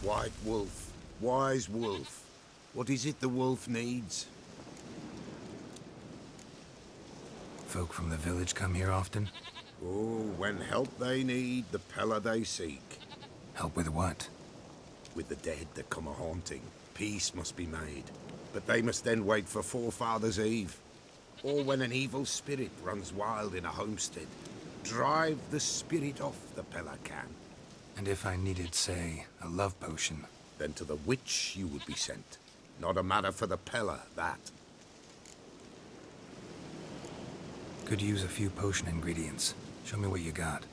White wolf, wise wolf. What is it the wolf needs? Folk from the village come here often? Oh, when help they need, the Pella they seek. Help with what? With the dead that come a-haunting, peace must be made. But they must then wait for Forefathers' Eve. Or when an evil spirit runs wild in a homestead, drive the spirit off the Pella can. And if I needed, say, a love potion? Then to the witch you would be sent. Not a matter for the Pella, that. Could use a few potion ingredients. Show me what you got.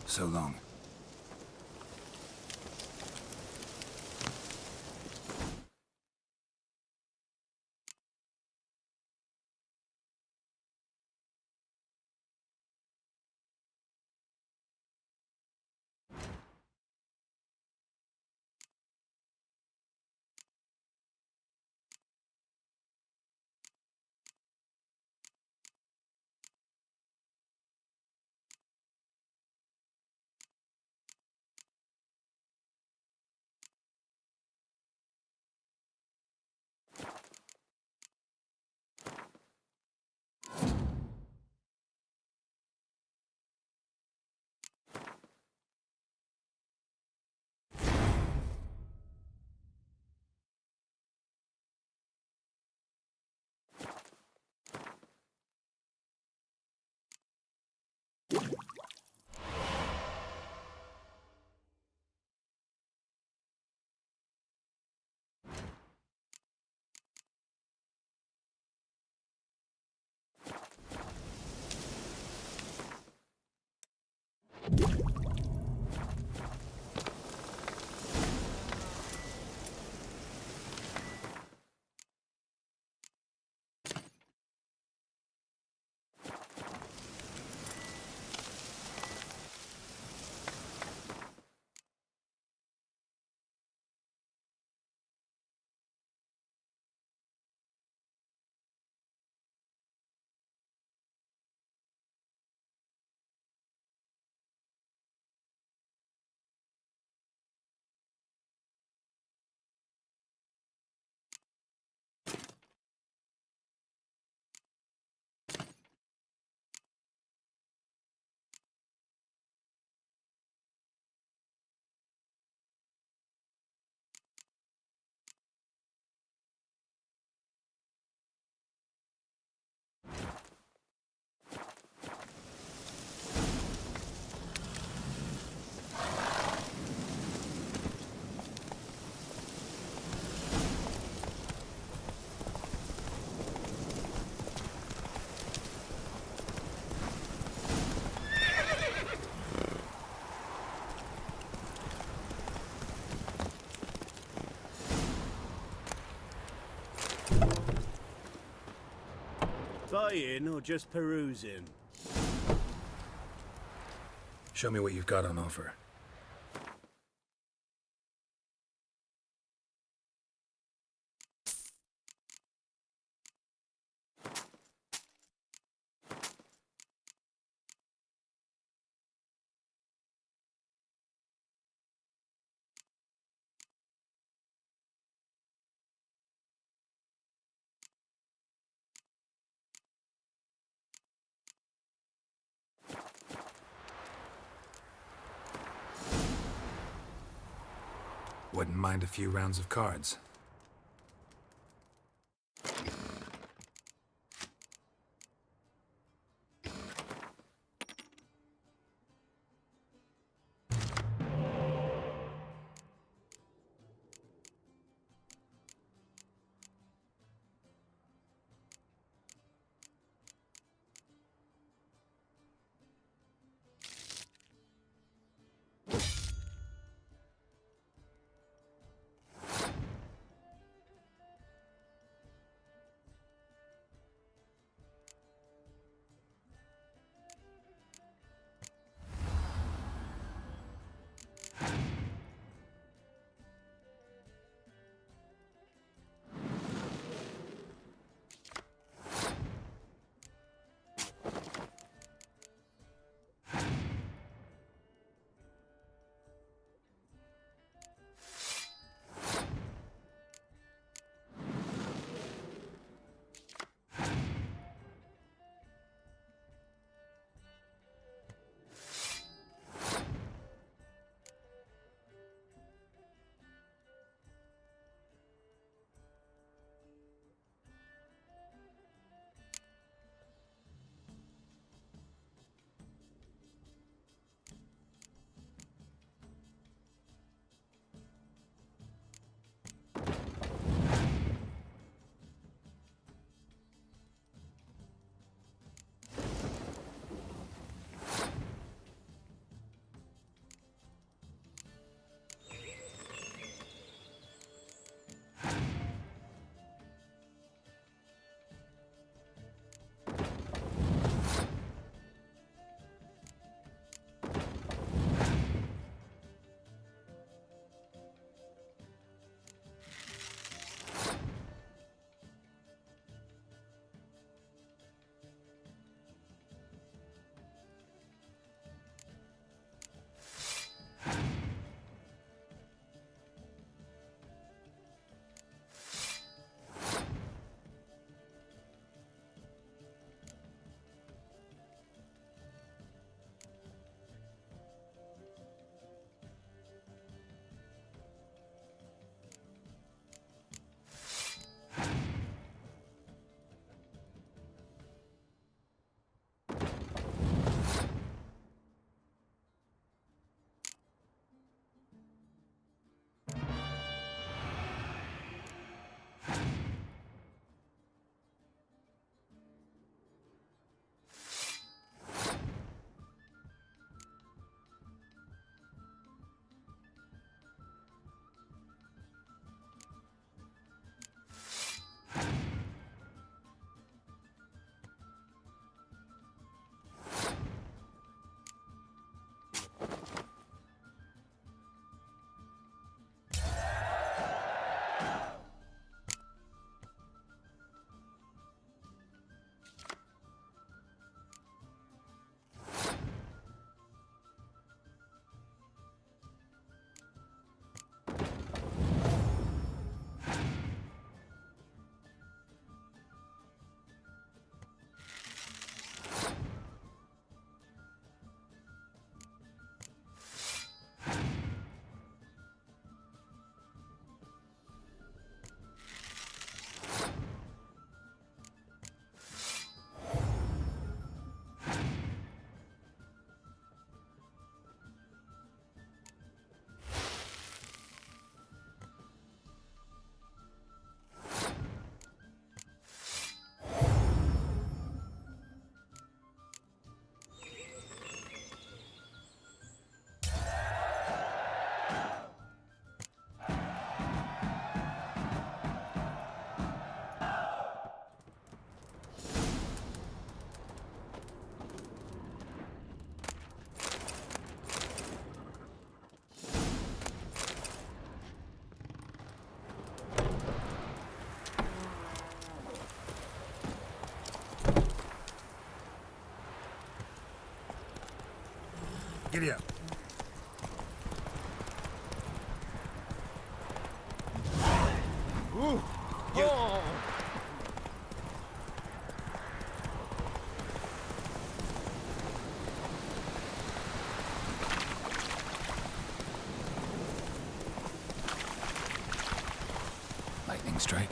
So long. Buying or just perusing? Show me what you've got on offer. Wouldn't mind a few rounds of cards. Giddy up. Ooh. Oh. Lightning strike.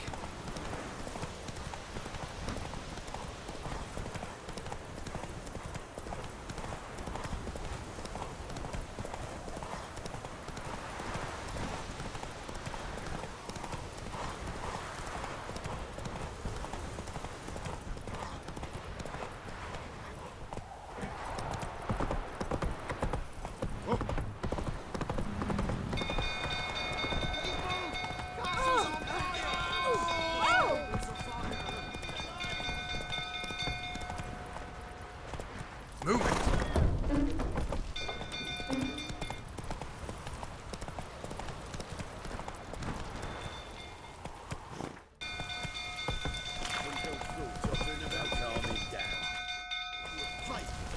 Move it.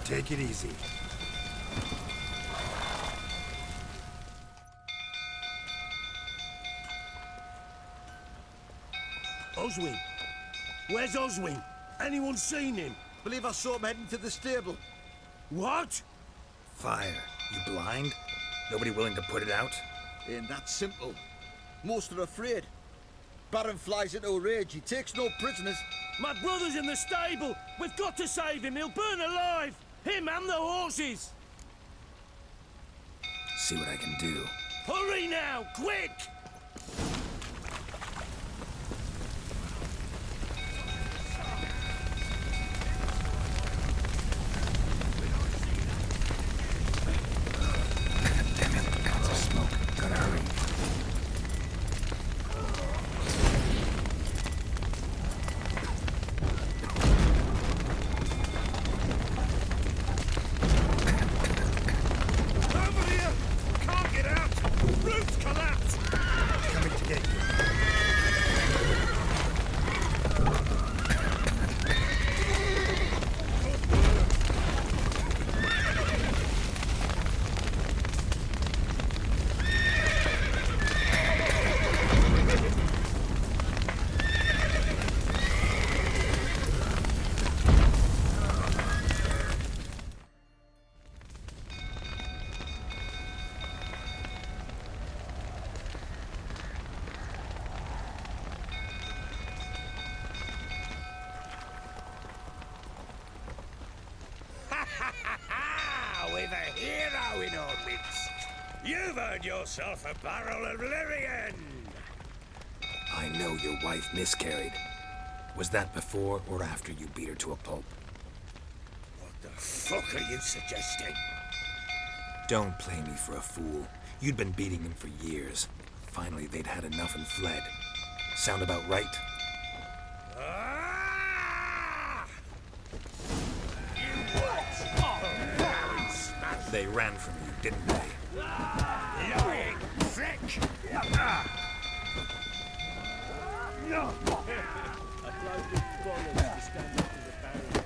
Take it easy. Oswin? Where's Oswin? Anyone seen him? Believe I saw him heading to the stable. What? Fire. You blind? Nobody willing to put it out? Ain't that simple. Most are afraid. Baron flies into a rage. He takes no prisoners. My brother's in the stable. We've got to save him. He'll burn alive. Him and the horses. See what I can do. Hurry now, quick! Damn it, clouds of smoke. Gotta hurry. Over here! Can't get out! Roof collapse! Coming to get you. We've a hero in our midst. You've earned yourself a barrel of Lyrian. I know your wife miscarried. Was that before or after you beat her to a pulp? What the fuck are you suggesting? Don't play me for a fool. You'd been beating them for years. Finally, they'd had enough and fled. Sound about right? Ah! You what? Oh, smash! They ran from you, didn't they? Lying prick! No! I drove with bollocks to stand up to the barrier.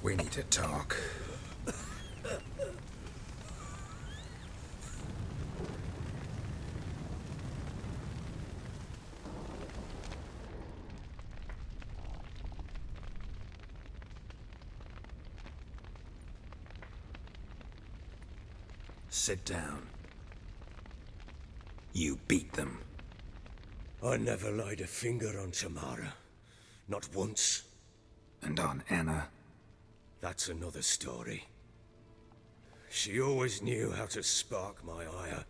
We need to talk. Sit down. You beat them. I never laid a finger on Tamara. Not once. And on Anna. That's another story. She always knew how to spark my ire.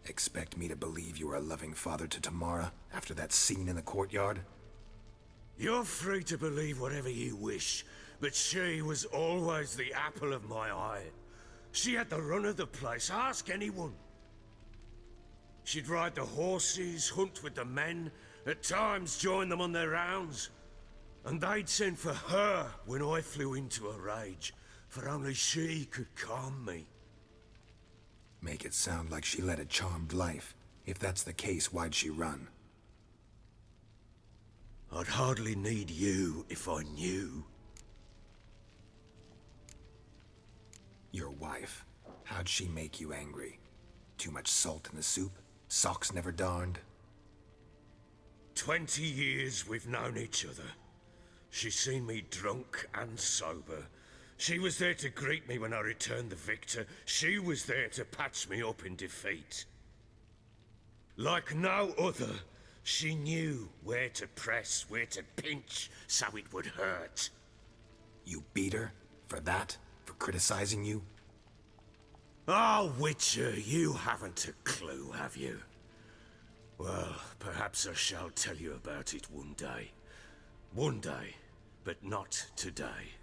Expect me to believe you were a loving father to Tamara after that scene in the courtyard? You're free to believe whatever you wish, but she was always the apple of my eye. She had the run of the place, ask anyone. She'd ride the horses, hunt with the men, at times join them on their rounds. And they'd send for her when I flew into a rage, for only she could calm me. Make it sound like she led a charmed life. If that's the case, why'd she run? I'd hardly need you if I knew. Your wife. How'd she make you angry? Too much salt in the soup? Socks never darned? 20 years we've known each other. She's seen me drunk and sober. She was there to greet me when I returned the victor. She was there to patch me up in defeat. Like no other, she knew where to press, where to pinch, so it would hurt. You beat her? For that? For criticizing you? Oh, Witcher, you haven't a clue, have you? Well, perhaps I shall tell you about it one day. One day, but not today.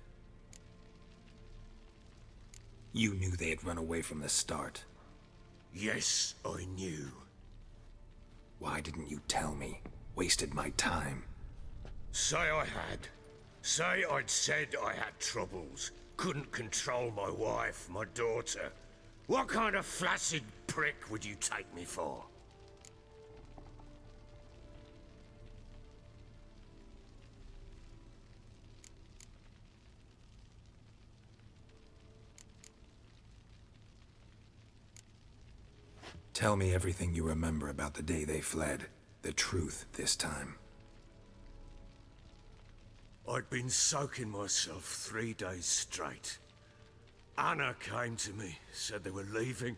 You knew they had run away from the start. Yes, I knew. Why didn't you tell me? Wasted my time. Say I had. Say I'd said I had troubles. Couldn't control my wife, my daughter. What kind of flaccid prick would you take me for? Tell me everything you remember about the day they fled. The truth this time. I'd been soaking myself 3 days straight. Anna came to me, said they were leaving.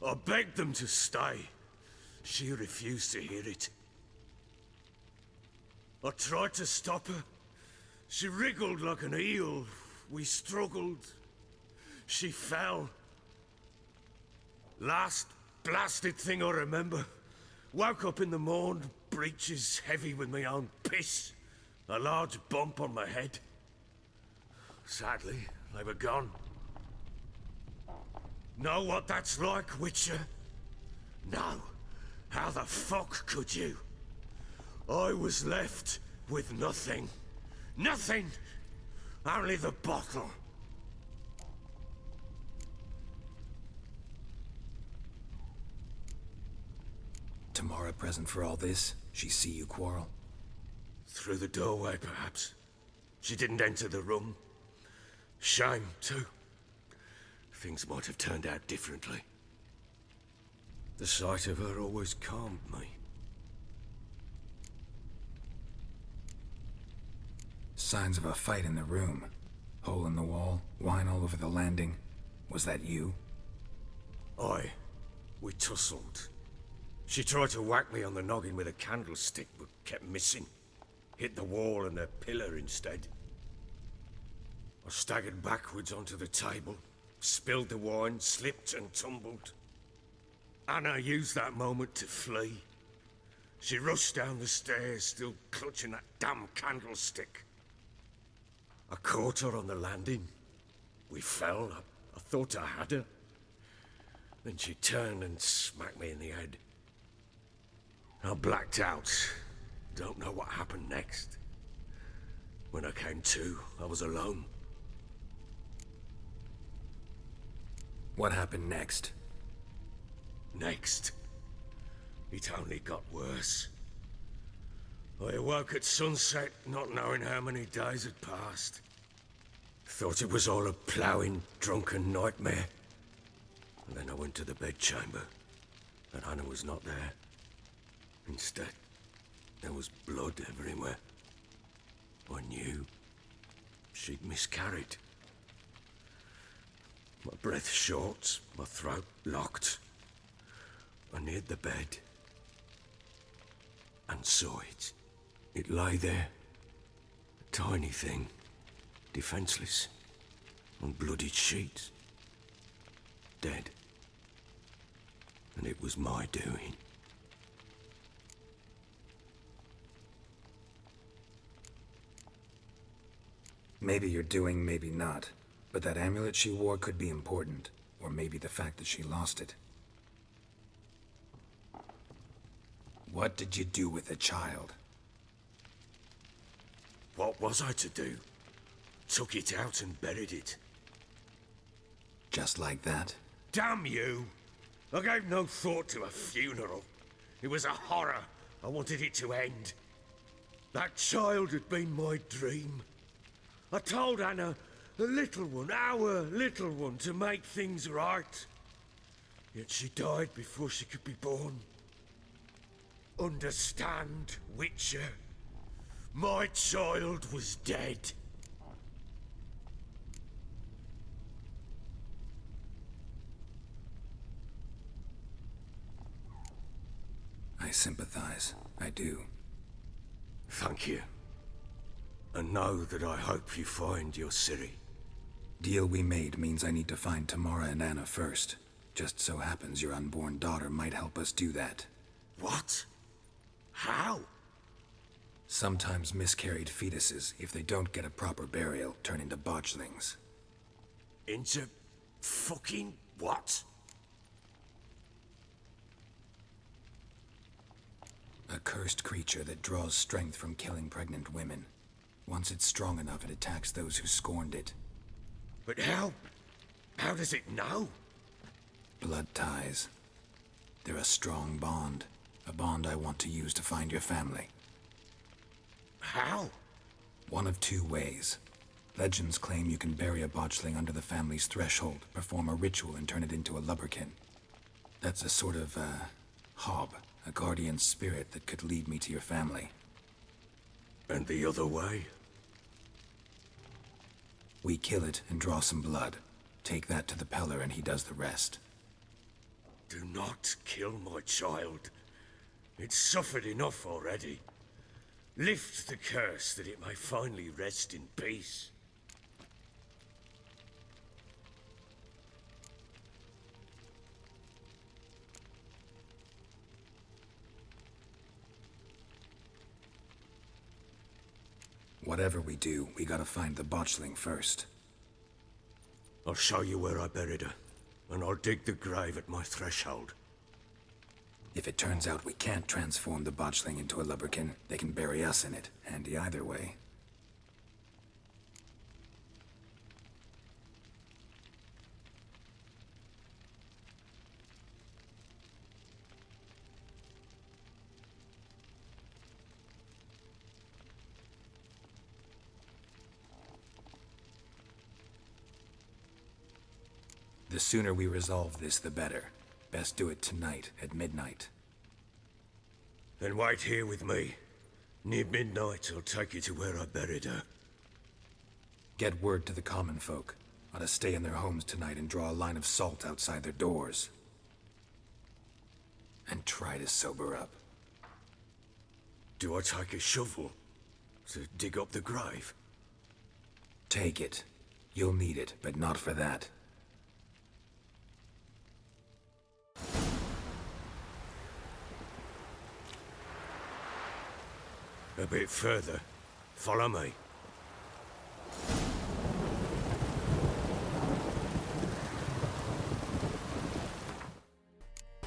I begged them to stay. She refused to hear it. I tried to stop her. She wriggled like an eel. We struggled. She fell. Last blasted thing I remember. Woke up in the morn, breeches heavy with my own piss. A large bump on my head. Sadly, they were gone. Know what that's like, Witcher? No. How the fuck could you? I was left with nothing. Nothing! Only the bottle. Tamara present for all this? She see you quarrel? Through the doorway, perhaps. She didn't enter the room. Shame, too. Things might have turned out differently. The sight of her always calmed me. Signs of a fight in the room. Hole in the wall, wine all over the landing. Was that you? We tussled. She tried to whack me on the noggin with a candlestick, but kept missing. Hit the wall and a pillar instead. I staggered backwards onto the table, spilled the wine, slipped and tumbled. Anna used that moment to flee. She rushed down the stairs, still clutching that damn candlestick. I caught her on the landing. We fell. I thought I had her. Then she turned and smacked me in the head. I blacked out. Don't know what happened next. When I came to, I was alone. What happened next? Next, it only got worse. I awoke at sunset, not knowing how many days had passed. Thought it was all a ploughing, drunken nightmare. And then I went to the bedchamber, and Anna was not there. Instead, there was blood everywhere. I knew she'd miscarried. My breath short, my throat locked. I neared the bed and saw it. It lay there, a tiny thing, defenseless, on bloodied sheets, dead. And it was my doing. Maybe you're doing, maybe not. But that amulet she wore could be important. Or maybe the fact that she lost it. What did you do with the child? What was I to do? Took it out and buried it. Just like that? Damn you! I gave no thought to a funeral. It was a horror. I wanted it to end. That child had been my dream. I told Anna, the little one, our little one, to make things right. Yet she died before she could be born. Understand, Witcher? My child was dead. I sympathize. I do. Thank you. And know that I hope you find your Ciri. Deal we made means I need to find Tamara and Anna first. Just so happens your unborn daughter might help us do that. What? How? Sometimes miscarried fetuses, if they don't get a proper burial, turn into botchlings. Into fucking what? A cursed creature that draws strength from killing pregnant women. Once it's strong enough, it attacks those who scorned it. But how? How does it know? Blood ties. They're a strong bond. A bond I want to use to find your family. How? One of two ways. Legends claim you can bury a botchling under the family's threshold, perform a ritual, and turn it into a lubberkin. That's a sort of, hob, a guardian spirit that could lead me to your family. And the other way? We kill it and draw some blood. Take that to the Peller and he does the rest. Do not kill my child. It's suffered enough already. Lift the curse that it may finally rest in peace. Whatever we do, we gotta find the botchling first. I'll show you where I buried her, and I'll dig the grave at my threshold. If it turns out we can't transform the botchling into a lubberkin, they can bury us in it. Handy either way. The sooner we resolve this, the better. Best do it tonight, at midnight. Then wait here with me. Near midnight, I'll take you to where I buried her. Get word to the common folk. Ought to stay in their homes tonight and draw a line of salt outside their doors. And try to sober up. Do I take a shovel to dig up the grave? Take it. You'll need it, but not for that. A bit further. Follow me.